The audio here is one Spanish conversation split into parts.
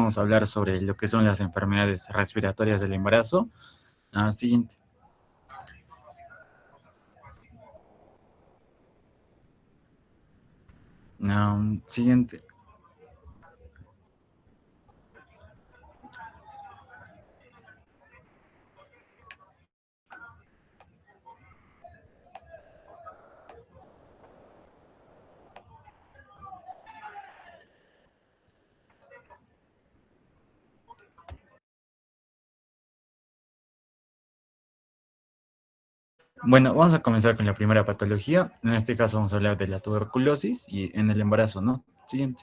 vamos a hablar sobre lo que son las enfermedades respiratorias del embarazo. Siguiente. Siguiente. Bueno, vamos a comenzar con la primera patología. En este caso vamos a hablar de la tuberculosis y en el embarazo, ¿no? Siguiente.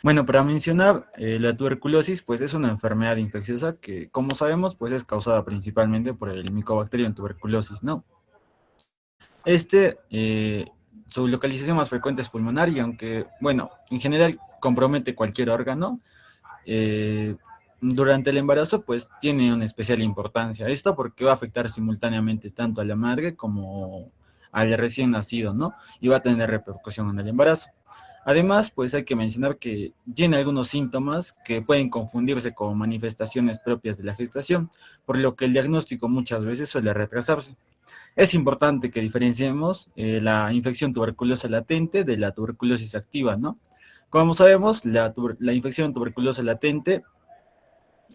Bueno, para mencionar, la tuberculosis, pues es una enfermedad infecciosa que, como sabemos, pues es causada principalmente por el Mycobacterium tuberculosis, ¿no? Su localización más frecuente es pulmonar y aunque, bueno, en general compromete cualquier órgano, eh, durante el embarazo, pues tiene una especial importancia. Esto porque va a afectar simultáneamente tanto a la madre como al recién nacido, ¿no? Y va a tener repercusión en el embarazo. Además, pues hay que mencionar que tiene algunos síntomas que pueden confundirse con manifestaciones propias de la gestación, por lo que el diagnóstico muchas veces suele retrasarse. Es importante que diferenciemos la infección tuberculosa latente de la tuberculosis activa, ¿no? Como sabemos, la infección tuberculosa latente,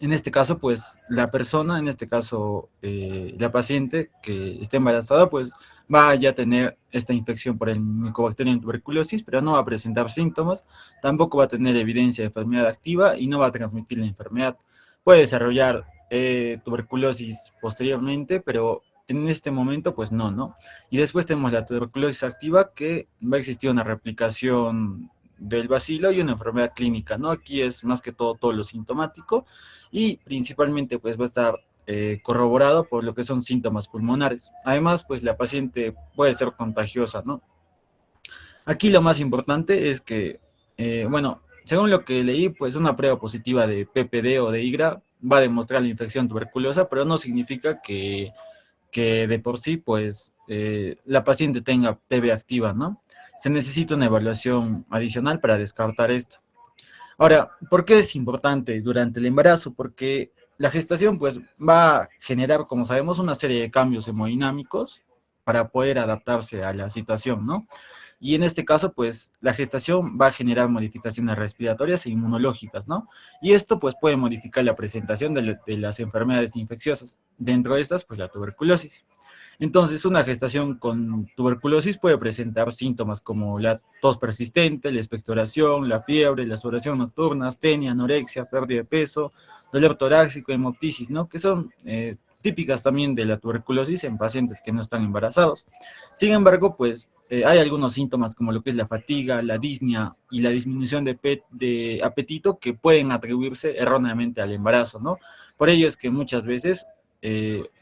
en este caso, pues la persona, en este caso la paciente que esté embarazada, pues va a ya tener esta infección por el Mycobacterium tuberculosis, pero no va a presentar síntomas, tampoco va a tener evidencia de enfermedad activa y no va a transmitir la enfermedad. Puede desarrollar tuberculosis posteriormente, pero en este momento, pues no, ¿no? Y después tenemos la tuberculosis activa, que va a existir una replicación del bacilo y una enfermedad clínica, ¿no? Aquí es más que todo lo sintomático y principalmente pues va a estar corroborado por lo que son síntomas pulmonares. Además, pues la paciente puede ser contagiosa, ¿no? Aquí lo más importante es que, bueno, según lo que leí, pues una prueba positiva de PPD o de IGRA va a demostrar la infección tuberculosa, pero no significa que de por sí, pues, la paciente tenga TB activa, ¿no? Se necesita una evaluación adicional para descartar esto. Ahora, ¿por qué es importante durante el embarazo? Porque la gestación, pues, va a generar, como sabemos, una serie de cambios hemodinámicos para poder adaptarse a la situación, ¿no? Y en este caso, pues, la gestación va a generar modificaciones respiratorias e inmunológicas, ¿no? Y esto, pues, puede modificar la presentación de las enfermedades infecciosas. Dentro de estas, pues, la tuberculosis. Entonces, una gestación con tuberculosis puede presentar síntomas como la tos persistente, la expectoración, la fiebre, la sudoración nocturna, astenia, anorexia, pérdida de peso, dolor torácico, hemoptisis, ¿no? Que son típicas también de la tuberculosis en pacientes que no están embarazados. Sin embargo, pues hay algunos síntomas como lo que es la fatiga, la disnea y la disminución de apetito que pueden atribuirse erróneamente al embarazo, ¿no? Por ello es que muchas veces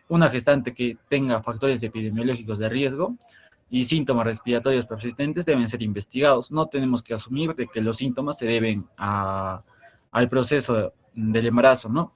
una gestante que tenga factores epidemiológicos de riesgo y síntomas respiratorios persistentes deben ser investigados. No tenemos que asumir de que los síntomas se deben al proceso del embarazo, ¿no?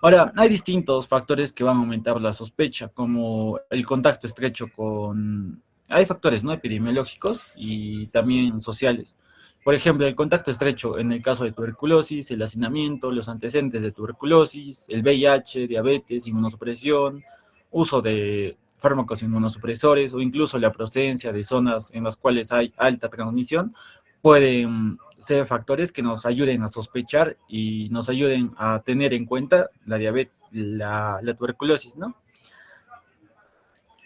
Ahora, hay distintos factores que van a aumentar la sospecha, como el contacto estrecho con... Hay factores, ¿no? Epidemiológicos y también sociales. Por ejemplo, el contacto estrecho en el caso de tuberculosis, el hacinamiento, los antecedentes de tuberculosis, el VIH, diabetes, inmunosupresión, uso de fármacos inmunosupresores o incluso la procedencia de zonas en las cuales hay alta transmisión, pueden ser factores que nos ayuden a sospechar y nos ayuden a tener en cuenta la diabetes, la tuberculosis, ¿no?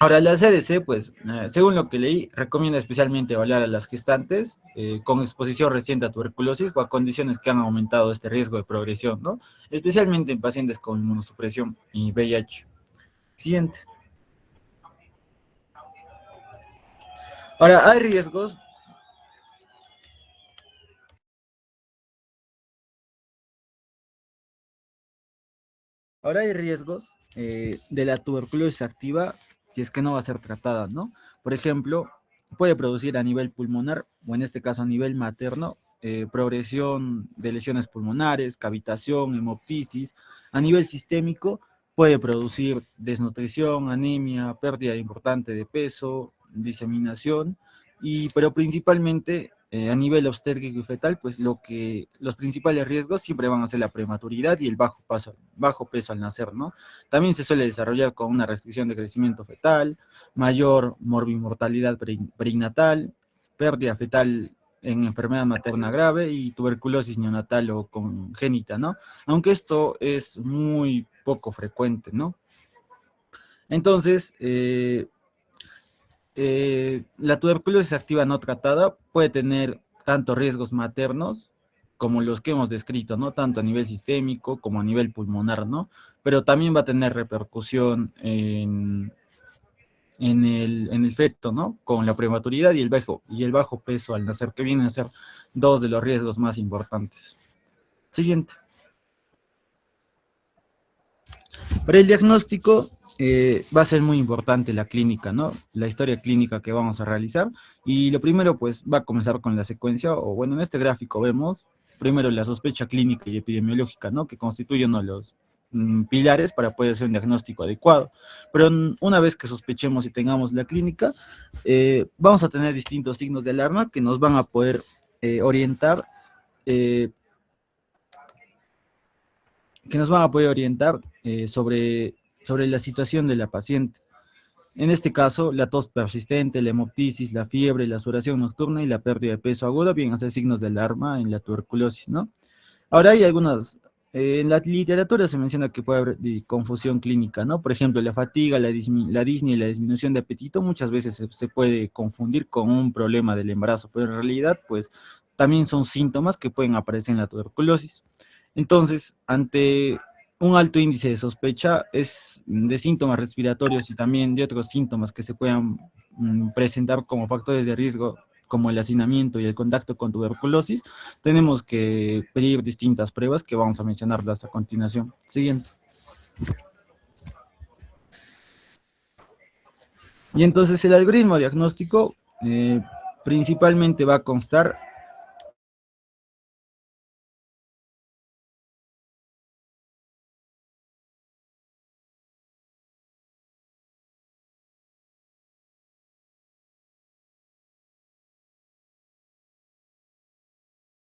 Ahora, la CDC, pues, según lo que leí, recomienda especialmente evaluar a las gestantes con exposición reciente a tuberculosis o a condiciones que han aumentado este riesgo de progresión, ¿no? Especialmente en pacientes con inmunosupresión y VIH. Siguiente. Ahora, hay riesgos. Ahora hay riesgos de la tuberculosis activa si es que no va a ser tratada, ¿no? Por ejemplo, puede producir a nivel pulmonar, o en este caso a nivel materno, progresión de lesiones pulmonares, cavitación, hemoptisis. A nivel sistémico, puede producir desnutrición, anemia, pérdida importante de peso, diseminación, pero principalmente a nivel obstétrico y fetal, pues los principales riesgos siempre van a ser la prematuridad y el bajo peso al nacer, ¿no? También se suele desarrollar con una restricción de crecimiento fetal, mayor morbimortalidad perinatal, pérdida fetal en enfermedad materna grave y tuberculosis neonatal o congénita, ¿no? Aunque esto es muy poco frecuente, ¿no? Entonces, la tuberculosis activa no tratada puede tener tanto riesgos maternos como los que hemos descrito, ¿no? Tanto a nivel sistémico como a nivel pulmonar, ¿no? Pero también va a tener repercusión en el feto, ¿no? Con la prematuridad y el bajo peso al nacer, que vienen a ser dos de los riesgos más importantes. Siguiente. Para el diagnóstico va a ser muy importante la clínica, ¿no? La historia clínica que vamos a realizar. Y lo primero, pues, va a comenzar con la secuencia, o bueno, en este gráfico vemos primero la sospecha clínica y epidemiológica, ¿no? Que constituye uno de los pilares para poder hacer un diagnóstico adecuado. Pero una vez que sospechemos y tengamos la clínica, vamos a tener distintos signos de alarma que nos van a poder orientar eh, sobre la situación de la paciente. En este caso, la tos persistente, la hemoptisis, la fiebre, la sudoración nocturna y la pérdida de peso aguda vienen a ser signos de alarma en la tuberculosis, ¿no? Ahora hay en la literatura se menciona que puede haber confusión clínica, ¿no? Por ejemplo, la fatiga, la disnea y la disminución de apetito muchas veces se puede confundir con un problema del embarazo, pero en realidad, pues, también son síntomas que pueden aparecer en la tuberculosis. Entonces, ante un alto índice de sospecha es de síntomas respiratorios y también de otros síntomas que se puedan presentar como factores de riesgo, como el hacinamiento y el contacto con tuberculosis, tenemos que pedir distintas pruebas que vamos a mencionarlas a continuación. Siguiente. Y entonces el algoritmo diagnóstico principalmente va a constar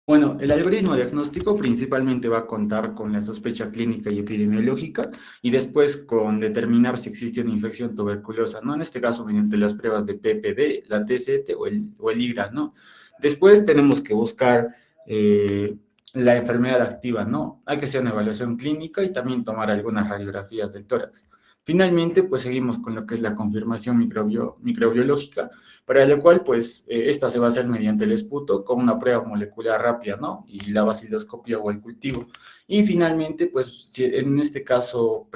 Bueno, el algoritmo diagnóstico principalmente va a contar con la sospecha clínica y epidemiológica y después con determinar si existe una infección tuberculosa, ¿no? En este caso, mediante las pruebas de PPD, la TCT o el IGRA, ¿no? Después tenemos que buscar la enfermedad activa, ¿no? Hay que hacer una evaluación clínica y también tomar algunas radiografías del tórax. Finalmente, pues seguimos con lo que es la confirmación microbiológica, para lo cual, pues, esta se va a hacer mediante el esputo con una prueba molecular rápida, ¿no? Y la baciloscopia o el cultivo. Y finalmente, pues, si en este caso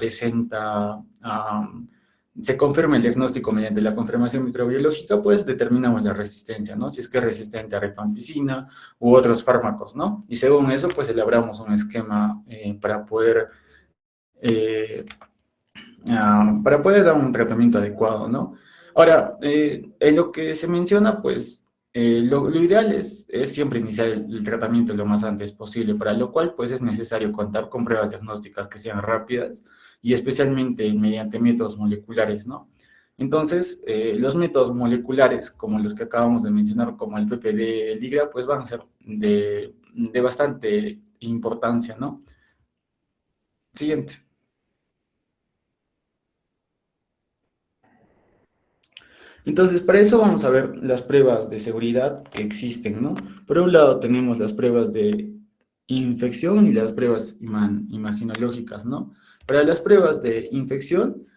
se confirma el diagnóstico mediante la confirmación microbiológica, pues determinamos la resistencia, ¿no? Si es que es resistente a rifampicina u otros fármacos, ¿no? Y según eso, pues elaboramos un esquema eh, para poder dar un tratamiento adecuado, ¿no? Ahora, en lo que se menciona, pues lo ideal es siempre iniciar el tratamiento lo más antes posible, para lo cual pues es necesario contar con pruebas diagnósticas que sean rápidas y especialmente mediante métodos moleculares, ¿no? Entonces, los métodos moleculares, como los que acabamos de mencionar, como el PPD, el IGRA, pues van a ser de bastante importancia, ¿no? Siguiente. Entonces, para eso vamos a ver las pruebas de seguridad que existen, ¿no? Por un lado tenemos las pruebas de infección y las pruebas imaginológicas, ¿no? Para las pruebas de infección,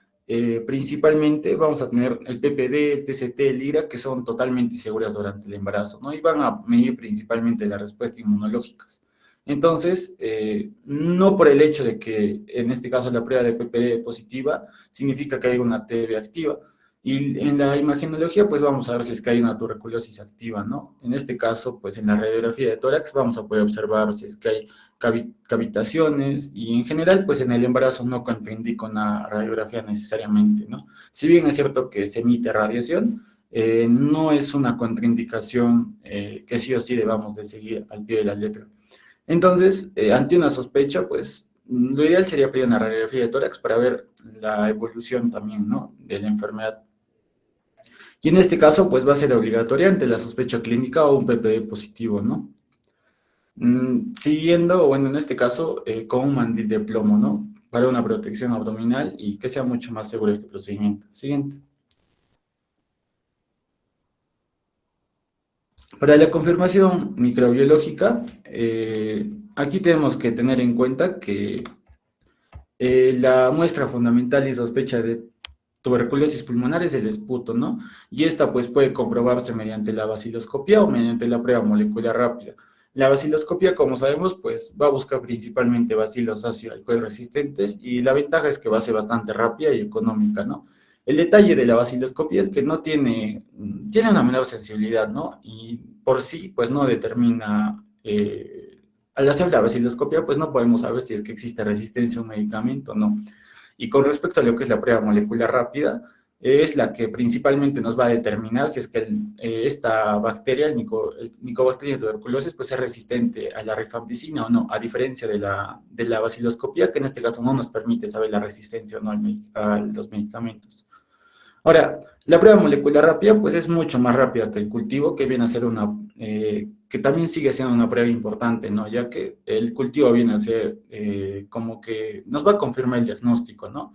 principalmente vamos a tener el PPD, el TCT, el IGRA, que son totalmente seguras durante el embarazo, ¿no? Y van a medir principalmente la respuesta inmunológicas. Entonces, no por el hecho de que en este caso la prueba de PPD positiva, significa que hay una TB activa. Y en la imagenología, pues vamos a ver si es que hay una tuberculosis activa, ¿no? En este caso, pues en la radiografía de tórax vamos a poder observar si es que hay cavitaciones y en general, pues en el embarazo no contraindica una radiografía necesariamente, ¿no? Si bien es cierto que se emite radiación, no es una contraindicación que sí o sí debamos de seguir al pie de la letra. Entonces, ante una sospecha, pues lo ideal sería pedir una radiografía de tórax para ver la evolución también, ¿no? De la enfermedad. Y en este caso, pues va a ser obligatoria ante la sospecha clínica o un PPD positivo, ¿no? Siguiendo, bueno, en este caso, con un mandil de plomo, ¿no? Para una protección abdominal y que sea mucho más seguro este procedimiento. Siguiente. Para la confirmación microbiológica, aquí tenemos que tener en cuenta que la muestra fundamental y sospecha de tuberculosis pulmonar es el esputo, ¿no? Y esta pues puede comprobarse mediante la vaciloscopia o mediante la prueba molecular rápida. La vaciloscopia, como sabemos, pues va a buscar principalmente bacilos ácido-alcohol resistentes y la ventaja es que va a ser bastante rápida y económica, ¿no? El detalle de la vaciloscopia es que no tiene una menor sensibilidad, ¿no? Y por sí, pues no determina, al hacer la vaciloscopia, pues no podemos saber si es que existe resistencia a un medicamento o no. Y con respecto a lo que es la prueba molecular rápida, es la que principalmente nos va a determinar si es que esta bacteria, el Mycobacterium tuberculosis, pues es resistente a la rifampicina o no, a diferencia de la vaciloscopía, que en este caso no nos permite saber la resistencia o no a los medicamentos. Ahora, la prueba molecular rápida, pues es mucho más rápida que el cultivo, que viene a ser que también sigue siendo una prueba importante, ¿no? Ya que el cultivo viene a ser como que nos va a confirmar el diagnóstico, ¿no?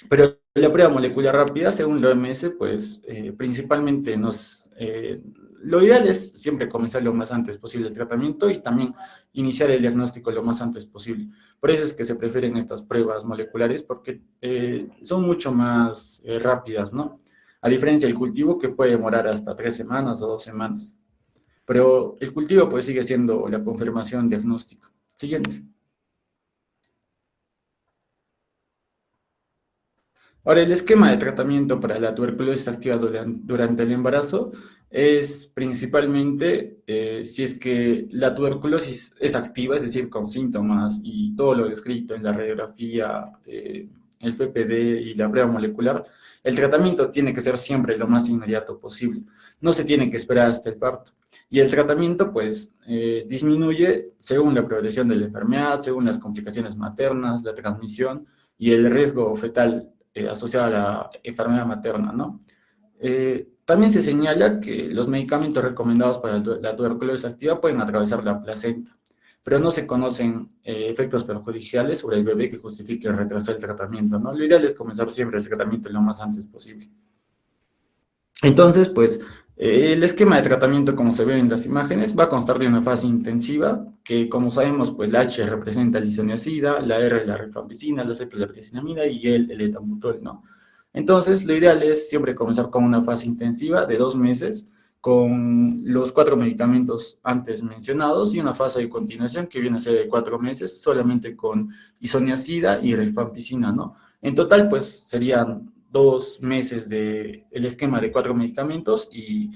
Pero la prueba molecular rápida, según la OMS, pues principalmente lo ideal es siempre comenzar lo más antes posible el tratamiento y también iniciar el diagnóstico lo más antes posible. Por eso es que se prefieren estas pruebas moleculares porque son mucho más rápidas, ¿no? A diferencia del cultivo que puede demorar hasta 3 semanas o 2 semanas. Pero el cultivo pues sigue siendo la confirmación diagnóstica. Siguiente. Ahora, el esquema de tratamiento para la tuberculosis activa durante el embarazo es principalmente si es que la tuberculosis es activa, es decir, con síntomas y todo lo descrito en la radiografía, el PPD y la prueba molecular, el tratamiento tiene que ser siempre lo más inmediato posible. No se tiene que esperar hasta el parto. Y el tratamiento, pues, disminuye según la progresión de la enfermedad, según las complicaciones maternas, la transmisión y el riesgo fetal asociada a la enfermedad materna, ¿no? También se señala que los medicamentos recomendados para la tuberculosis activa pueden atravesar la placenta, pero no se conocen efectos perjudiciales sobre el bebé que justifique retrasar el tratamiento, ¿no? Lo ideal es comenzar siempre el tratamiento lo más antes posible. Entonces, pues, el esquema de tratamiento, como se ve en las imágenes, va a constar de una fase intensiva, que como sabemos, pues la H representa la isoniazida, la R la rifampicina, la Z la briccinamida y el etambutol, ¿no? Entonces, lo ideal es siempre comenzar con una fase intensiva de 2 meses, con los 4 medicamentos antes mencionados, y una fase de continuación que viene a ser de 4 meses, solamente con isoniazida y rifampicina, ¿no? En total, pues, serían 2 meses de el esquema de 4 medicamentos y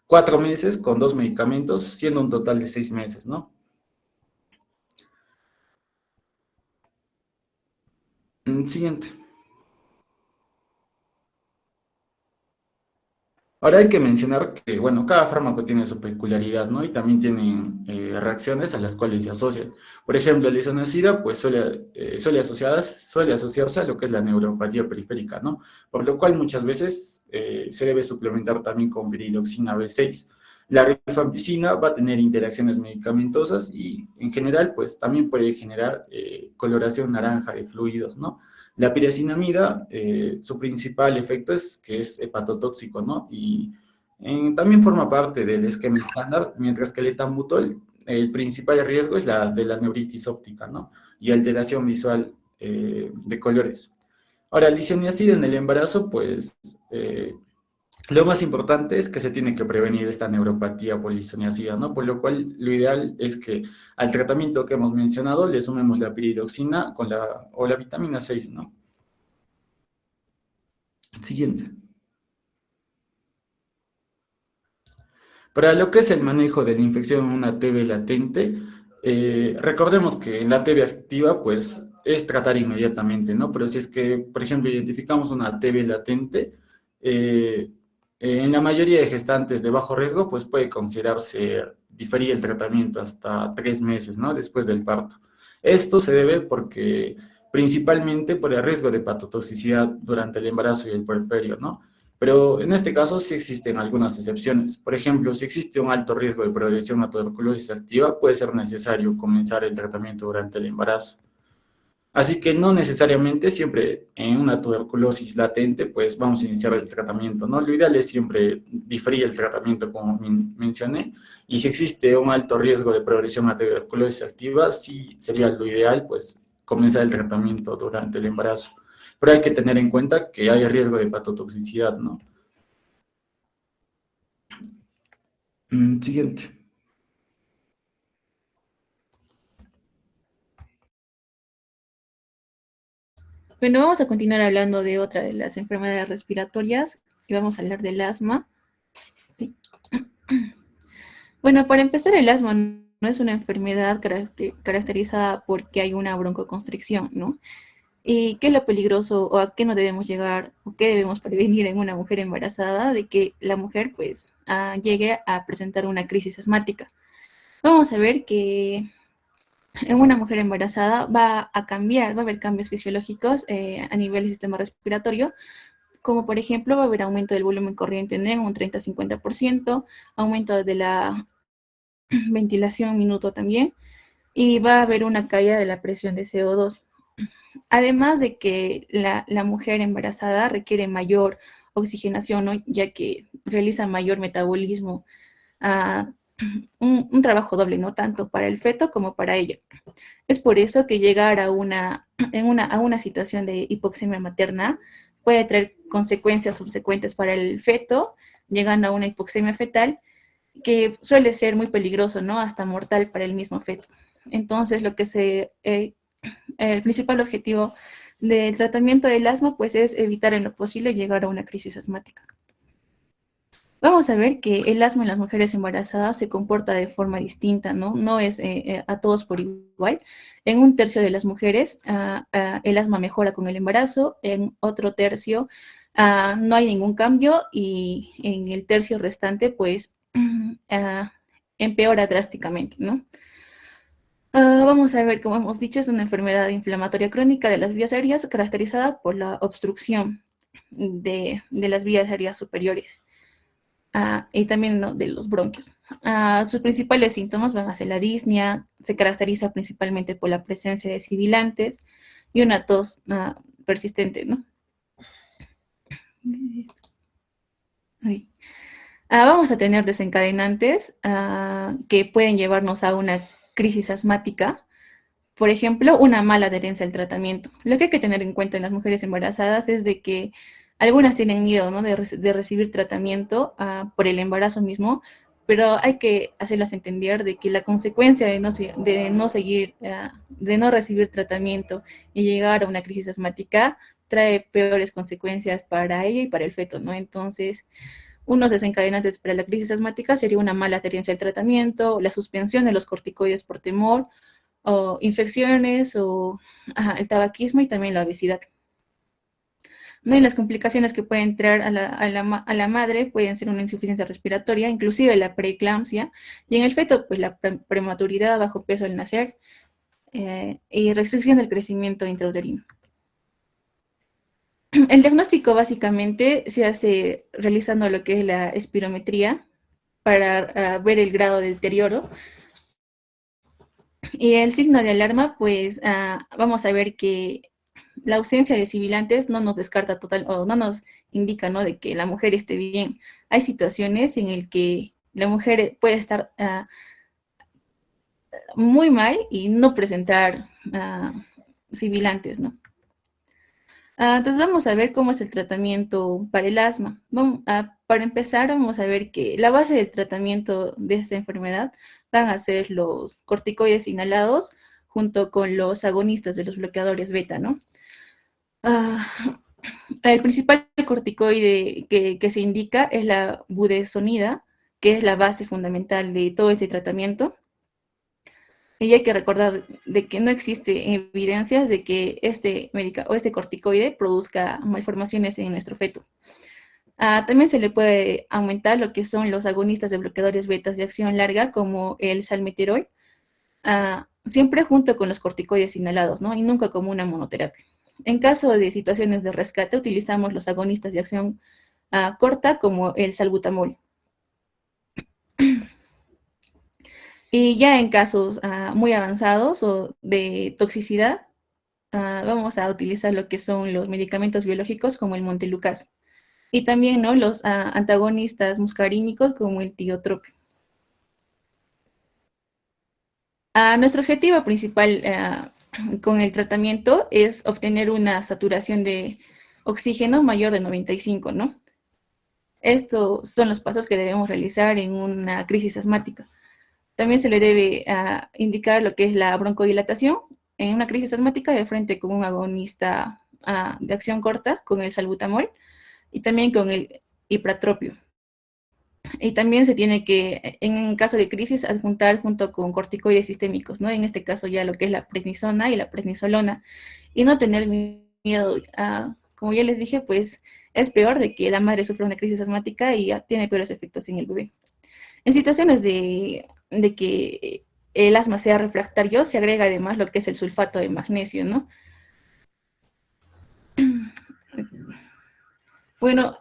4 meses con 2 medicamentos, siendo un total de 6 meses, ¿no? Siguiente. Ahora hay que mencionar que, bueno, cada fármaco tiene su peculiaridad, ¿no? Y también tienen reacciones a las cuales se asocian. Por ejemplo, la isoniazida, pues suele asociarse a lo que es la neuropatía periférica, ¿no? Por lo cual muchas veces se debe suplementar también con viridoxina B6. La rifampicina va a tener interacciones medicamentosas y en general, pues también puede generar coloración naranja de fluidos, ¿no? La piracinamida, su principal efecto es que es hepatotóxico, ¿no? Y también forma parte del esquema estándar, mientras que el etambutol, el principal riesgo es la de la neuritis óptica, ¿no? Y alteración visual de colores. Ahora, la isoniazida en el embarazo, pues lo más importante es que se tiene que prevenir esta neuropatía por isoniazida, ¿no? Por lo cual, lo ideal es que al tratamiento que hemos mencionado le sumemos la piridoxina o la vitamina 6, ¿no? Siguiente. Para lo que es el manejo de la infección en una TB latente, recordemos que en la TB activa, pues, es tratar inmediatamente, ¿no? Pero si es que, por ejemplo, identificamos una TB latente, eh, en la mayoría de gestantes de bajo riesgo, pues puede considerarse diferir el tratamiento hasta 3 meses, ¿no? Después del parto. Esto se debe porque, principalmente por el riesgo de hepatotoxicidad durante el embarazo y el puerperio, ¿no? Pero en este caso sí existen algunas excepciones. Por ejemplo, si existe un alto riesgo de progresión a tuberculosis activa, puede ser necesario comenzar el tratamiento durante el embarazo. Así que no necesariamente siempre en una tuberculosis latente, pues vamos a iniciar el tratamiento, ¿no? Lo ideal es siempre diferir el tratamiento, como mencioné, y si existe un alto riesgo de progresión a tuberculosis activa, sí sería lo ideal, pues, comenzar el tratamiento durante el embarazo. Pero hay que tener en cuenta que hay riesgo de hepatotoxicidad, ¿no? Siguiente. Bueno, vamos a continuar hablando de otra de las enfermedades respiratorias y vamos a hablar del asma. Bueno, para empezar, el asma no es una enfermedad caracterizada porque hay una broncoconstricción, ¿no? ¿Y qué es lo peligroso o a qué no debemos llegar o qué debemos prevenir en una mujer embarazada de que la mujer pues llegue a presentar una crisis asmática? Vamos a ver que en una mujer embarazada va a cambiar, va a haber cambios fisiológicos a nivel del sistema respiratorio, como por ejemplo va a haber aumento del volumen corriente en un 30-50%, aumento de la ventilación minuto también, y va a haber una caída de la presión de CO2. Además de que la mujer embarazada requiere mayor oxigenación, ¿no? Ya que realiza mayor metabolismo, uh, trabajo doble, ¿no? Tanto para el feto como para ella. Es por eso que llegar a una situación de hipoxemia materna puede traer consecuencias subsecuentes para el feto, llegando a una hipoxemia fetal, que suele ser muy peligroso, ¿no? Hasta mortal para el mismo feto. Entonces, el principal objetivo del tratamiento del asma, pues, es evitar en lo posible llegar a una crisis asmática. Vamos a ver que el asma en las mujeres embarazadas se comporta de forma distinta, ¿no? No es a todos por igual. En un tercio de las mujeres el asma mejora con el embarazo, en otro tercio no hay ningún cambio y en el tercio restante pues empeora drásticamente, ¿no? Vamos a ver, como hemos dicho, es una enfermedad inflamatoria crónica de las vías aéreas caracterizada por la obstrucción de las vías aéreas superiores. Y también, ¿no?, de los bronquios. Sus principales síntomas van a ser la disnea, se caracteriza principalmente por la presencia de sibilantes y una tos persistente, ¿no? Vamos a tener desencadenantes que pueden llevarnos a una crisis asmática. Por ejemplo, una mala adherencia al tratamiento. Lo que hay que tener en cuenta en las mujeres embarazadas es de que algunas tienen miedo, ¿no?, de recibir tratamiento por el embarazo mismo, pero hay que hacerlas entender de que la consecuencia de no recibir tratamiento y llegar a una crisis asmática trae peores consecuencias para ella y para el feto, ¿no? Entonces, unos desencadenantes para la crisis asmática sería una mala adherencia al tratamiento, la suspensión de los corticoides por temor, o infecciones, o el tabaquismo y también la obesidad. ¿No? Y las complicaciones que pueden traer a la madre pueden ser una insuficiencia respiratoria, inclusive la preeclampsia, y en el feto, pues la prematuridad, bajo peso al nacer, y restricción del crecimiento intrauterino. El diagnóstico básicamente se hace realizando lo que es la espirometría para ver el grado de deterioro. Y el signo de alarma, pues vamos a ver que la ausencia de sibilantes no nos descarta total o no nos indica, ¿no?, de que la mujer esté bien. Hay situaciones en las que la mujer puede estar muy mal y no presentar sibilantes, ¿no? Entonces vamos a ver cómo es el tratamiento para el asma. Para empezar, vamos a ver que la base del tratamiento de esta enfermedad van a ser los corticoides inhalados junto con los agonistas de los bloqueadores beta, ¿no? El principal corticoide que se indica es la budesonida, que es la base fundamental de todo este tratamiento. Y hay que recordar de que no existe evidencias de que este corticoide produzca malformaciones en nuestro feto. También se le puede aumentar lo que son los agonistas de bloqueadores betas de acción larga, como el salmeterol, siempre junto con los corticoides inhalados, ¿no? Y nunca como una monoterapia. En caso de situaciones de rescate, utilizamos los agonistas de acción corta como el salbutamol. Y ya en casos muy avanzados o de toxicidad, vamos a utilizar lo que son los medicamentos biológicos como el montelukast. Y también, ¿no?, los antagonistas muscarínicos como el tiotropio. Nuestro objetivo principal con el tratamiento es obtener una saturación de oxígeno mayor de 95, ¿no? Estos son los pasos que debemos realizar en una crisis asmática. También se le debe indicar lo que es la broncodilatación en una crisis asmática de frente con un agonista de acción corta, con el salbutamol, y también con el ipratropio. Y también se tiene que, en caso de crisis, adjuntar junto con corticoides sistémicos, ¿no? En este caso ya lo que es la prednisona y la prednisolona. Y no tener miedo, como ya les dije, pues es peor de que la madre sufra una crisis asmática y tiene peores efectos en el bebé. En situaciones de que el asma sea refractario, se agrega además lo que es el sulfato de magnesio, ¿no? Bueno,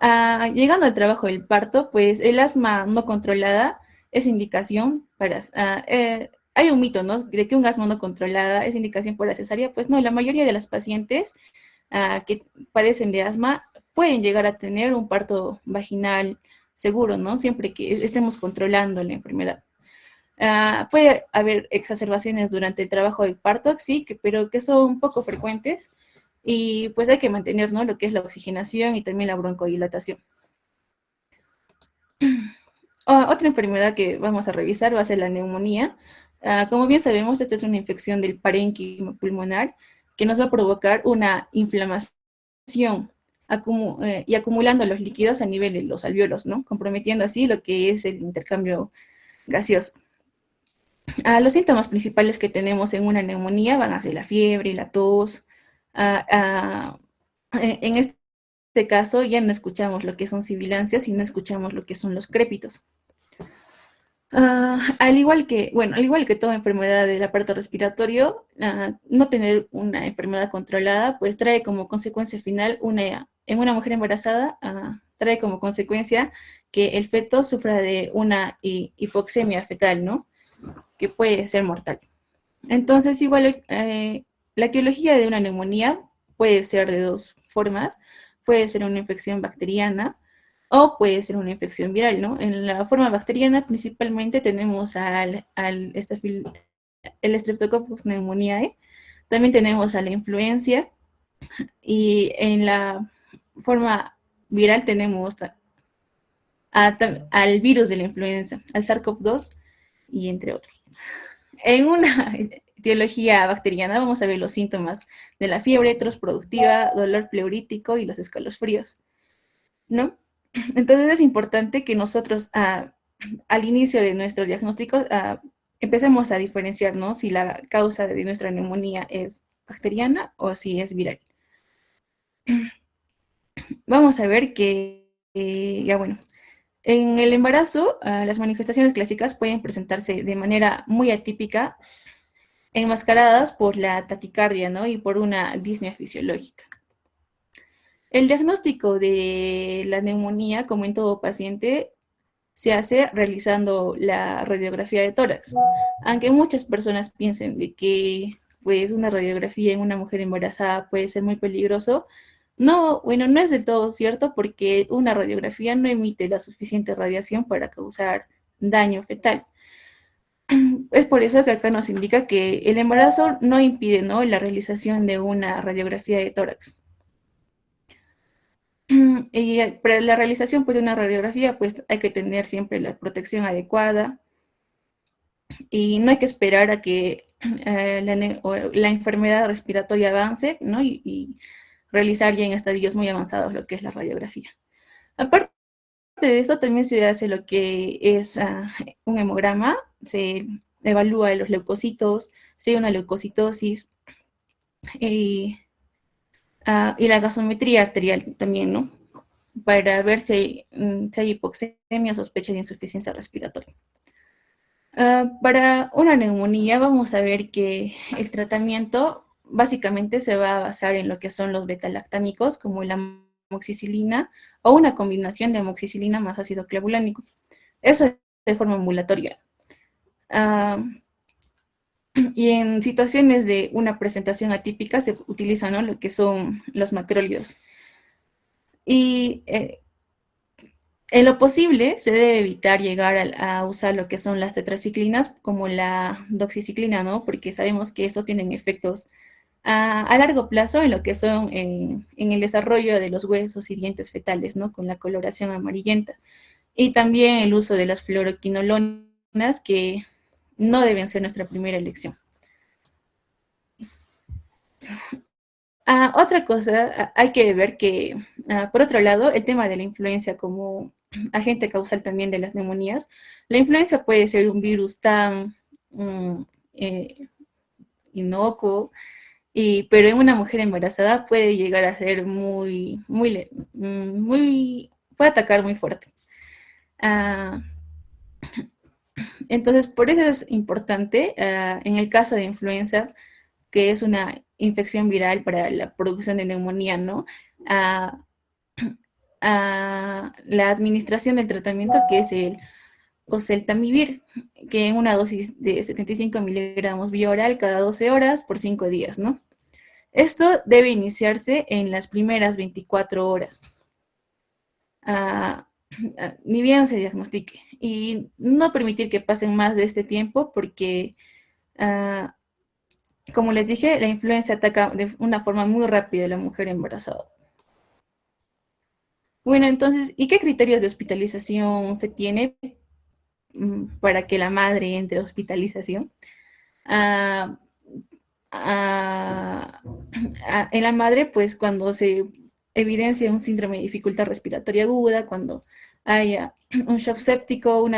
llegando al trabajo del parto, pues el asma no controlada es indicación para... hay un mito, ¿no?, de que un asma no controlada es indicación por la cesárea. Pues no, la mayoría de las pacientes que padecen de asma pueden llegar a tener un parto vaginal seguro, ¿no? Siempre que estemos controlando la enfermedad. Puede haber exacerbaciones durante el trabajo de parto, sí, pero que son poco frecuentes, y pues hay que mantener, ¿no?, lo que es la oxigenación y también la broncodilatación. Otra enfermedad que vamos a revisar va a ser la neumonía. Como bien sabemos, esta es una infección del parénquima pulmonar que nos va a provocar una inflamación y acumulando los líquidos a nivel de los alvéolos, ¿no?, comprometiendo así lo que es el intercambio gaseoso. Los síntomas principales que tenemos en una neumonía van a ser la fiebre, la tos. En este caso ya no escuchamos lo que son sibilancias y no escuchamos lo que son los crépitos. Al igual que toda enfermedad del aparato respiratorio, no tener una enfermedad controlada pues trae como consecuencia final en una mujer embarazada, trae como consecuencia que el feto sufra de una hipoxemia fetal, ¿no?, que puede ser mortal. Entonces, igual, la etiología de una neumonía puede ser de dos formas. Puede ser una infección bacteriana o puede ser una infección viral, ¿no? En la forma bacteriana, principalmente tenemos el Streptococcus pneumoniae. También tenemos a la influencia, y en la forma viral tenemos al virus de la influenza, al SARS-CoV-2 y entre otros. En una etiología bacteriana vamos a ver los síntomas de la fiebre, tos productiva, dolor pleurítico y los escalofríos, ¿no? Entonces es importante que nosotros al inicio de nuestro diagnóstico empecemos a diferenciar, ¿no?, si la causa de nuestra neumonía es bacteriana o si es viral. Vamos a ver que, en el embarazo, las manifestaciones clásicas pueden presentarse de manera muy atípica, enmascaradas por la taquicardia, ¿no?, y por una disnea fisiológica. El diagnóstico de la neumonía, como en todo paciente, se hace realizando la radiografía de tórax. Aunque muchas personas piensen de que pues una radiografía en una mujer embarazada puede ser muy peligroso, no, bueno, no es del todo cierto, porque una radiografía no emite la suficiente radiación para causar daño fetal. Es por eso que acá nos indica que el embarazo no impide, ¿no?, la realización de una radiografía de tórax. Y para la realización pues, de una radiografía, pues hay que tener siempre la protección adecuada y no hay que esperar a que la enfermedad respiratoria avance, ¿no?, y realizar ya en estadios muy avanzados lo que es la radiografía. Aparte de eso, también se hace lo que es un hemograma, se evalúa los leucocitos, si hay una leucocitosis, y la gasometría arterial también, ¿no?, para ver si hay hipoxemia o sospecha de insuficiencia respiratoria. Para una neumonía vamos a ver que el tratamiento básicamente se va a basar en lo que son los beta-lactámicos, como el amoxicilina o una combinación de amoxicilina más ácido clavulánico. Eso de forma ambulatoria. Uh, y en situaciones de una presentación atípica se utilizan, ¿no?, lo que son los macrólidos. Y en lo posible se debe evitar llegar a usar lo que son las tetraciclinas como la doxiciclina, ¿no? Porque sabemos que estos tienen efectos a largo plazo en lo que son en el desarrollo de los huesos y dientes fetales, ¿no? Con la coloración amarillenta. Y también el uso de las fluoroquinolonas, que no deben ser nuestra primera elección. Otra cosa, hay que ver que, por otro lado, el tema de la influenza como agente causal también de las neumonías. La influenza puede ser un virus tan eh, inocuo, pero en una mujer embarazada puede llegar a ser puede atacar muy fuerte. Entonces, por eso es importante, en el caso de influenza, que es una infección viral para la producción de neumonía, ¿no? A la administración del tratamiento, que es el oseltamivir, que en una dosis de 75 miligramos vía oral cada 12 horas por 5 días, ¿no? Esto debe iniciarse en las primeras 24 horas, ni bien se diagnostique, y no permitir que pasen más de este tiempo porque, como les dije, la influenza ataca de una forma muy rápida a la mujer embarazada. Bueno, entonces, ¿y qué criterios de hospitalización se tiene para que la madre entre a hospitalización? En la madre, pues cuando se evidencia un síndrome de dificultad respiratoria aguda, cuando haya un shock séptico,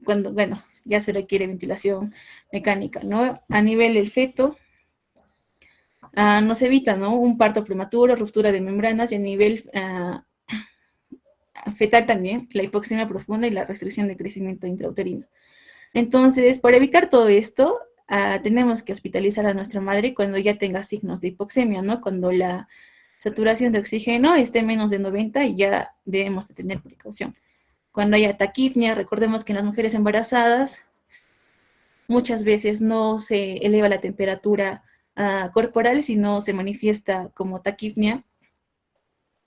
cuando, bueno, ya se requiere ventilación mecánica, ¿no? A nivel del feto, nos evita, ¿no?, un parto prematuro, ruptura de membranas, y a nivel fetal también, la hipoxemia profunda y la restricción de crecimiento intrauterino. Entonces, para evitar todo esto, tenemos que hospitalizar a nuestra madre cuando ya tenga signos de hipoxemia, ¿no? Cuando la saturación de oxígeno esté menos de 90 y ya debemos de tener precaución. Cuando haya taquipnia, recordemos que en las mujeres embarazadas muchas veces no se eleva la temperatura corporal, sino se manifiesta como taquipnia.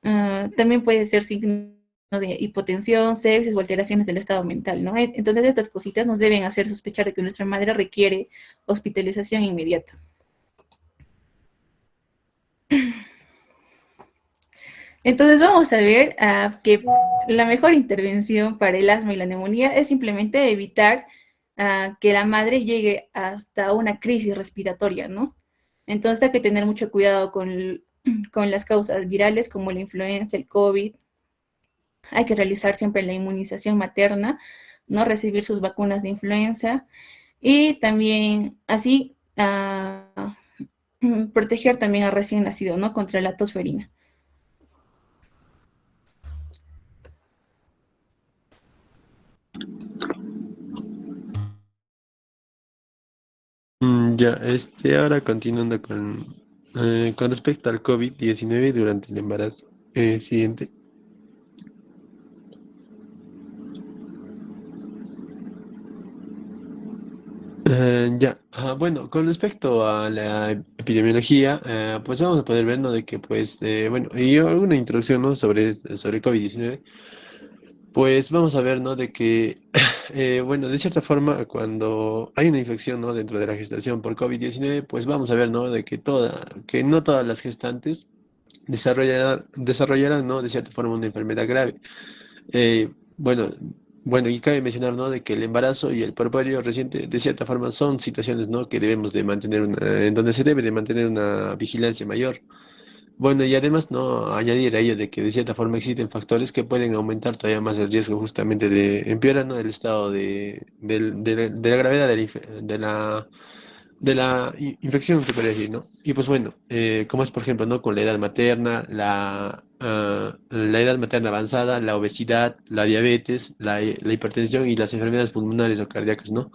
También puede ser signo de hipotensión, sepsis o alteraciones del estado mental, ¿no? Entonces estas cositas nos deben hacer sospechar de que nuestra madre requiere hospitalización inmediata. Entonces vamos a ver que la mejor intervención para el asma y la neumonía es simplemente evitar que la madre llegue hasta una crisis respiratoria, ¿no? Entonces hay que tener mucho cuidado con las causas virales como la influenza, el COVID. Hay que realizar siempre la inmunización materna, ¿no? Recibir sus vacunas de influenza y también así proteger también al recién nacido, ¿no?, contra la tosferina. Ya, ahora continuando con respecto al COVID-19 durante el embarazo. Siguiente. Bueno, con respecto a la epidemiología, pues vamos a poder ver, ¿no?, de que, pues, bueno, y alguna introducción, ¿no?, sobre COVID-19. Pues vamos a ver, ¿no?, de que, bueno, de cierta forma, cuando hay una infección, ¿no?, dentro de la gestación por COVID-19, pues vamos a ver, ¿no?, de que no todas las gestantes desarrollarán, ¿no?, de cierta forma una enfermedad grave. Eh, bueno, bueno, y cabe mencionar, ¿no?, de que el embarazo y el puerperio reciente, de cierta forma, son situaciones, ¿no?, que debemos de mantener en donde se debe de mantener una vigilancia mayor. Bueno, y además no añadir a ello de que de cierta forma existen factores que pueden aumentar todavía más el riesgo justamente de empeorar, ¿no?, el estado de la gravedad de la infección, se podría decir, ¿no? Y pues bueno, como es por ejemplo, ¿no?, con la edad materna, la edad materna avanzada, la obesidad, la diabetes, la hipertensión y las enfermedades pulmonares o cardíacas, ¿no?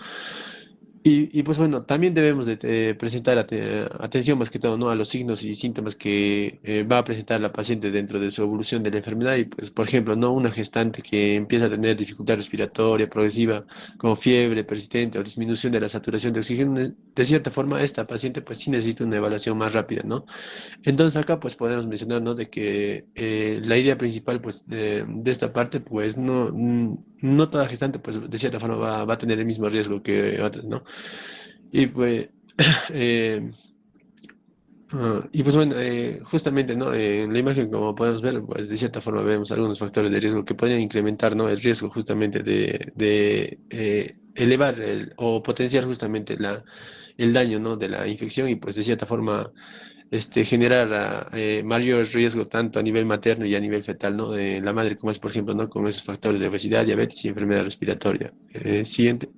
Y pues bueno, también debemos de presentar atención más que todo, ¿no? A los signos y síntomas que va a presentar la paciente dentro de su evolución de la enfermedad. Y pues, por ejemplo, ¿no? Una gestante que empieza a tener dificultad respiratoria progresiva, como fiebre persistente o disminución de la saturación de oxígeno, de cierta forma, esta paciente pues sí necesita una evaluación más rápida, ¿no? Entonces acá pues podemos mencionar, ¿no? De que la idea principal pues de esta parte pues no toda gestante pues de cierta forma va a tener el mismo riesgo que otras, ¿no? Y pues, eh, y pues bueno, justamente, ¿no? En la imagen como podemos ver pues de cierta forma vemos algunos factores de riesgo que podrían incrementar, ¿no? El riesgo justamente de elevar o potenciar justamente el daño, ¿no? De la infección y pues de cierta forma generar mayor riesgo tanto a nivel materno y a nivel fetal, ¿no? De la madre, como es, por ejemplo, ¿no? Con esos factores de obesidad, diabetes y enfermedad respiratoria. Siguiente.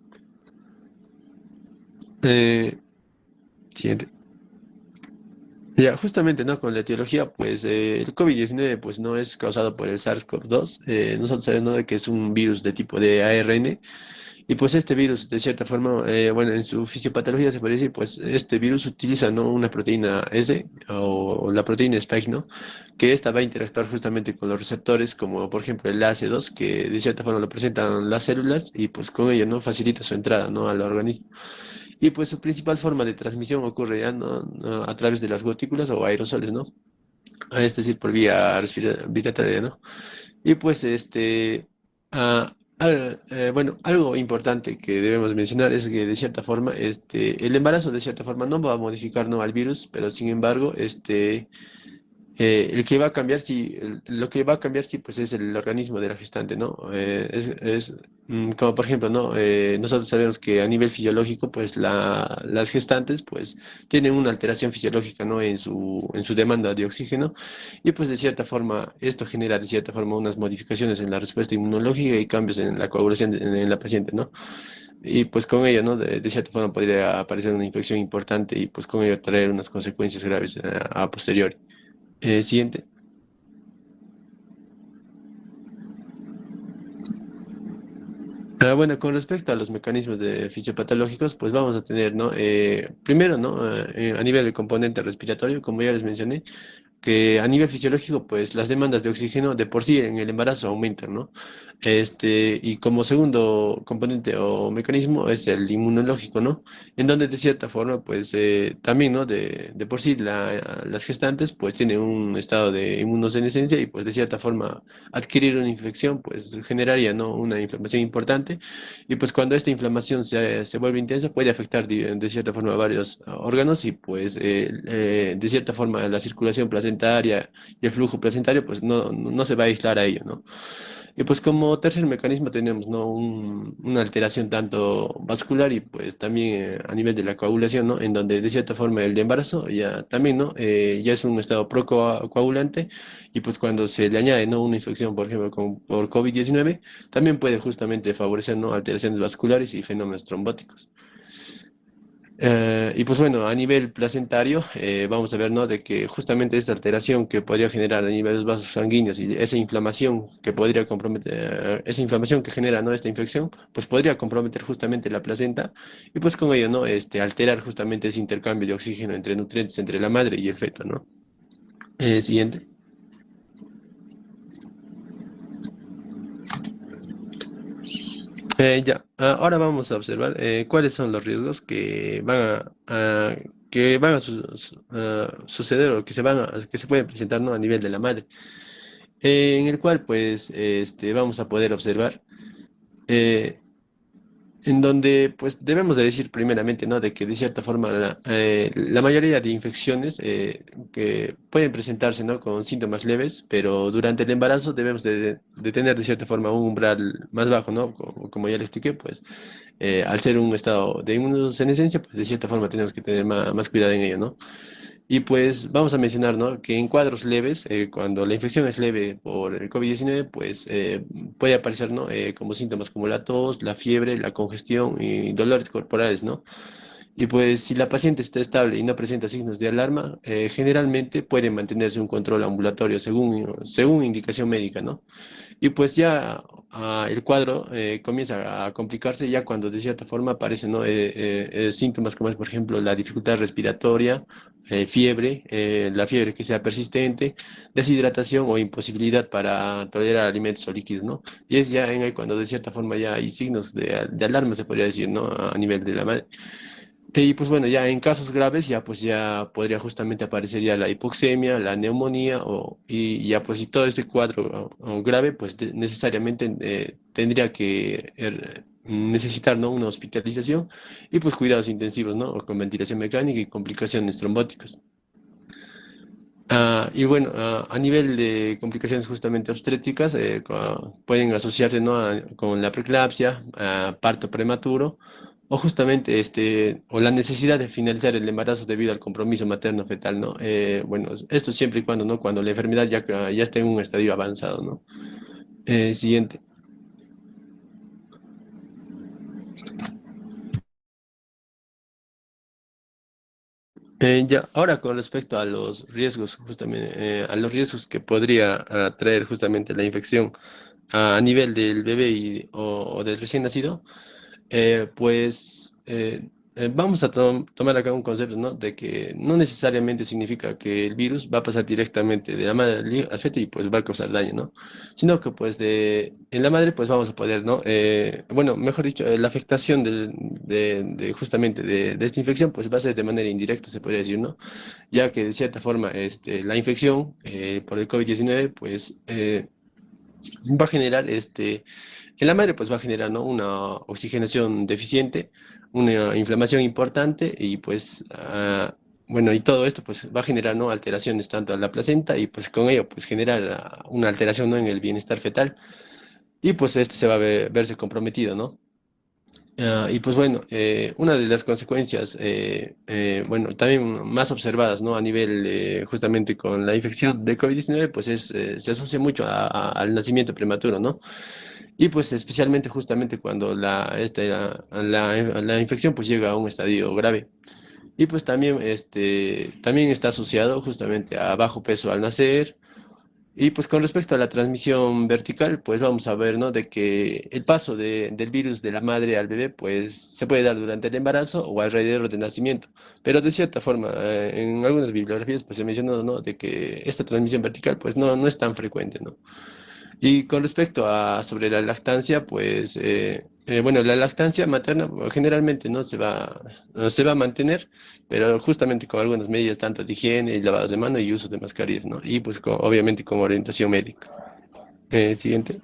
Eh, siguiente. Ya, justamente, ¿no? Con la etiología, pues el COVID-19 pues no es causado por el SARS-CoV-2. Nosotros sabemos, ¿no? De que es un virus de tipo de ARN. Y pues este virus, de cierta forma, bueno, en su fisiopatología se puede decir, pues este virus utiliza, ¿no? Una proteína S o la proteína Spike, ¿no? Que esta va a interactuar justamente con los receptores, como por ejemplo el AC2, que de cierta forma lo presentan las células y pues con ello, ¿no? Facilita su entrada, ¿no? Al organismo. Y pues su principal forma de transmisión ocurre ya, ¿no? A través de las gotículas o aerosoles, ¿no? Es decir, por vía respiratoria, ¿no? Y pues bueno, algo importante que debemos mencionar es que de cierta forma, el embarazo de cierta forma no va a modificar, ¿no? Al virus, pero sin embargo, el que va a cambiar, sí, lo que va a cambiar, sí, pues es el organismo de la gestante, ¿no? Como por ejemplo, ¿no? Nosotros sabemos que a nivel fisiológico, pues las gestantes, pues tienen una alteración fisiológica, ¿no? En su demanda de oxígeno y pues de cierta forma, esto genera de cierta forma unas modificaciones en la respuesta inmunológica y cambios en la coagulación en la paciente, ¿no? Y pues con ello, ¿no? De cierta forma podría aparecer una infección importante y pues con ello traer unas consecuencias graves a posteriori. Siguiente. Bueno, con respecto a los mecanismos de fisiopatológicos, pues vamos a tener, ¿no? Primero, ¿no? A nivel del componente respiratorio, como ya les mencioné, que a nivel fisiológico, pues las demandas de oxígeno de por sí en el embarazo aumentan, ¿no? Y como segundo componente o mecanismo es el inmunológico, ¿no? En donde de cierta forma, pues también, ¿no? De por sí las gestantes, pues tienen un estado de inmunosenescencia y pues de cierta forma adquirir una infección, pues generaría, ¿no? Una inflamación importante y pues cuando esta inflamación se vuelve intensa puede afectar de cierta forma a varios órganos y pues de cierta forma la circulación placentaria y el flujo placentario pues no se va a aislar a ello, ¿no? Y pues como tercer mecanismo tenemos, ¿no? Una alteración tanto vascular y pues también a nivel de la coagulación, ¿no? En donde de cierta forma el embarazo ya también, ¿no? Ya es un estado procoagulante y pues cuando se le añade, ¿no? Una infección, por ejemplo, por COVID-19, también puede justamente favorecer, ¿no? Alteraciones vasculares y fenómenos trombóticos. Y pues bueno, a nivel placentario, vamos a ver, ¿no? De que justamente esta alteración que podría generar a nivel de los vasos sanguíneos y esa inflamación que podría comprometer, esa inflamación que genera, ¿no? Esta infección, pues podría comprometer justamente la placenta y pues con ello, ¿no? Alterar justamente ese intercambio de oxígeno entre nutrientes entre la madre y el feto, ¿no? Siguiente. Ya, ahora vamos a observar cuáles son los riesgos que van a suceder o que se pueden presentar, ¿no? A nivel de la madre, en el cual pues vamos a poder observar eh, en donde pues debemos de decir primeramente, ¿no? De que de cierta forma la mayoría de infecciones que pueden presentarse, ¿no? Con síntomas leves, pero durante el embarazo debemos de tener de cierta forma un umbral más bajo, ¿no? Como ya le expliqué, pues al ser un estado de inmunosenescencia, pues de cierta forma tenemos que tener más cuidado en ello, ¿no? Y pues vamos a mencionar, ¿no? Que en cuadros leves, cuando la infección es leve por el COVID-19, pues puede aparecer, ¿no? Como síntomas como la tos, la fiebre, la congestión y dolores corporales, ¿no? Y pues si la paciente está estable y no presenta signos de alarma, generalmente puede mantenerse un control ambulatorio según indicación médica, ¿no? Y pues ya el cuadro comienza a complicarse ya cuando de cierta forma aparecen, ¿no? Síntomas como es, por ejemplo, la dificultad respiratoria, fiebre, la fiebre que sea persistente, deshidratación o imposibilidad para tolerar alimentos o líquidos, ¿no? Y es ya en ahí cuando de cierta forma ya hay signos de alarma, se podría decir, ¿no? A nivel de la madre. Y pues bueno, ya en casos graves ya pues ya podría justamente aparecer ya la hipoxemia, la neumonía y ya pues si todo este cuadro grave pues necesariamente tendría que necesitar, ¿no? Una hospitalización y pues cuidados intensivos, ¿no? O con ventilación mecánica y complicaciones trombóticas. Y bueno, a nivel de complicaciones justamente obstétricas, pueden asociarse, ¿no? Con la preeclampsia, parto prematuro, o justamente o la necesidad de finalizar el embarazo debido al compromiso materno-fetal, ¿no? Bueno, esto siempre y cuando, ¿no? Cuando la enfermedad ya esté en un estadio avanzado, ¿no? Siguiente. Ya, ahora con respecto a los riesgos, justamente, a los riesgos que podría traer justamente la infección a nivel del bebé o del recién nacido, vamos a tomar acá un concepto, ¿no? De que no necesariamente significa que el virus va a pasar directamente de la madre al feto y pues va a causar daño, ¿no? Sino que pues en la madre pues vamos a poder, ¿no? Bueno, mejor dicho, la afectación justamente de esta infección pues va a ser de manera indirecta, se podría decir, ¿no? Ya que de cierta forma la infección por el COVID-19 pues va a generar en la madre pues va a generar, ¿no? Una oxigenación deficiente, una inflamación importante y pues bueno, y todo esto pues va a generar, ¿no? Alteraciones tanto a la placenta y pues con ello pues generar una alteración, ¿no? En el bienestar fetal y pues este se va a verse comprometido, ¿no? Y pues bueno, una de las consecuencias, bueno, también más observadas, ¿no? A nivel justamente con la infección de COVID-19, pues se asocia mucho al nacimiento prematuro, ¿no? Y pues especialmente justamente cuando la infección pues llega a un estadio grave. Y pues también, también está asociado justamente a bajo peso al nacer, y pues con respecto a la transmisión vertical, pues vamos a ver, ¿no? De que el paso del virus de la madre al bebé, pues se puede dar durante el embarazo o alrededor del nacimiento. Pero de cierta forma, en algunas bibliografías, pues se ha mencionado, ¿no? De que esta transmisión vertical, pues no es tan frecuente, ¿no? Y con respecto a sobre la lactancia, pues bueno, la lactancia materna generalmente no se va a mantener, pero justamente con algunas medidas tanto de higiene y lavados de mano y uso de mascarillas, ¿no? Y pues obviamente con orientación médica. Siguiente.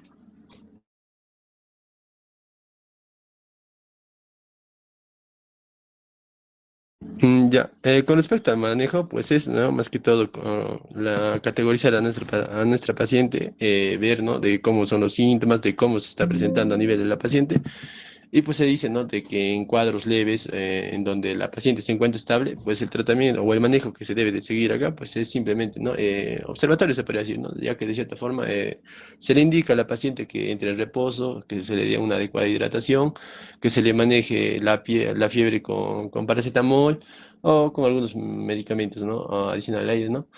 Ya, con respecto al manejo, pues es, ¿no? Más que todo categorizar a nuestra paciente, ver, ¿no? De cómo son los síntomas, de cómo se está presentando a nivel de la paciente. Y pues se dice, ¿no? De que en cuadros leves, en donde la paciente se encuentra estable, pues el tratamiento o el manejo que se debe de seguir acá, pues es simplemente, ¿no? Observatorio se podría decir, ¿no? Ya que de cierta forma se le indica a la paciente que entre en reposo, que se le dé una adecuada hidratación, que se le maneje la fiebre con paracetamol o con algunos medicamentos, ¿no? Adicional a ellos, ¿no?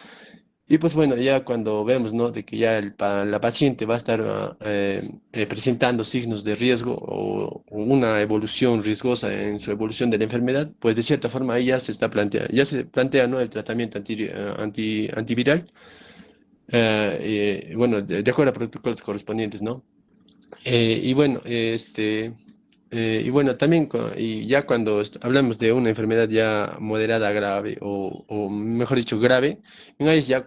Y pues bueno, ya cuando vemos, ¿no? De que ya la paciente va a estar presentando signos de riesgo o una evolución riesgosa en su evolución de la enfermedad, pues de cierta forma ahí ya se plantea, ¿no? El tratamiento antiviral, bueno, de acuerdo a protocolos correspondientes, ¿no? Y bueno, y bueno, también y ya cuando hablamos de una enfermedad ya moderada, grave o mejor dicho grave, en ahí es ya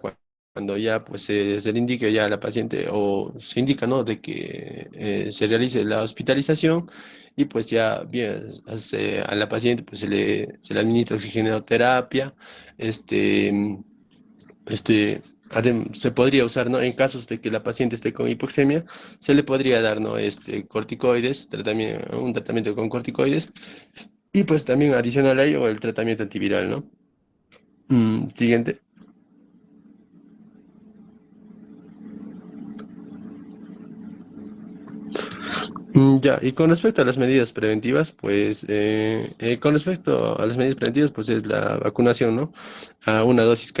cuando ya pues se le indica ya a la paciente o se indica, ¿no? De que se realice la hospitalización y pues ya bien a la paciente pues se le administra oxigenoterapia, este se podría usar, ¿no? En casos de que la paciente esté con hipoxemia, se le podría dar, ¿no? Corticoides, un tratamiento con corticoides, y pues también adicional a ello el tratamiento antiviral, ¿no? Siguiente. Ya, y con respecto a las medidas preventivas, pues con respecto a las medidas preventivas, pues es la vacunación, ¿no? A una dosis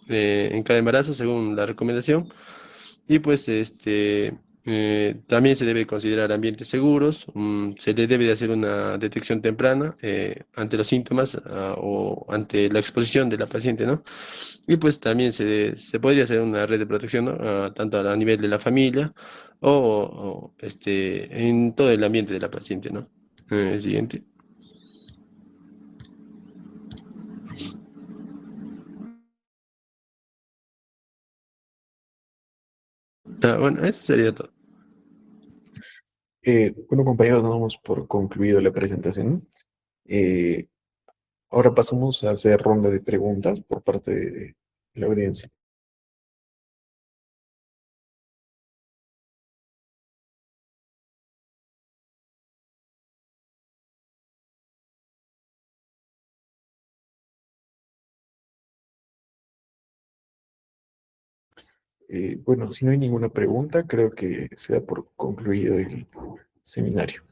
en cada embarazo, según la recomendación. Y pues también se debe considerar ambientes seguros, se le debe de hacer una detección temprana ante los síntomas o ante la exposición de la paciente, ¿no? Y pues también se podría hacer una red de protección, ¿no? Tanto a nivel de la familia en todo el ambiente de la paciente, ¿no? Siguiente. Bueno, eso sería todo. Bueno, compañeros, damos por concluido la presentación. Eh, Ahora pasamos a hacer ronda de preguntas por parte de la audiencia. Bueno, si no hay ninguna pregunta, creo que se da por concluido el seminario.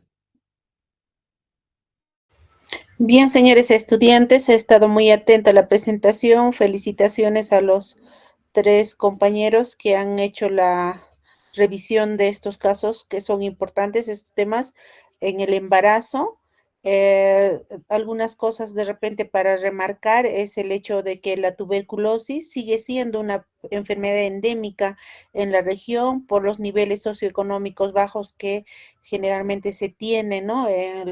Bien, señores estudiantes, he estado muy atenta a la presentación. Felicitaciones a los tres compañeros que han hecho la revisión de estos casos que son importantes, estos temas en el embarazo. Algunas cosas de repente para remarcar es el hecho de que la tuberculosis sigue siendo una enfermedad endémica en la región por los niveles socioeconómicos bajos que generalmente se tienen, ¿no? En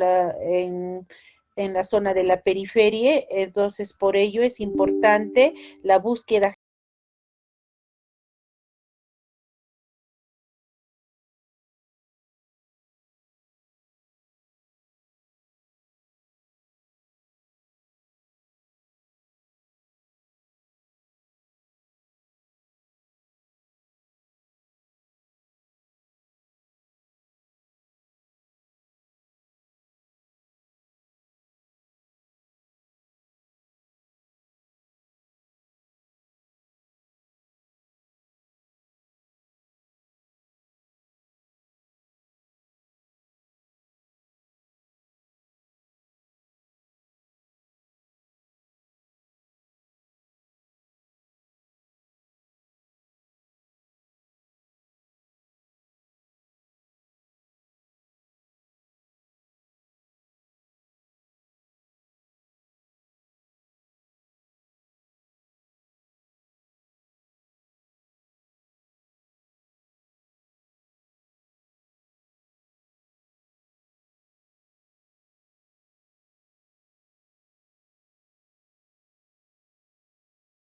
la zona de la periferia. Entonces, por ello es importante la búsqueda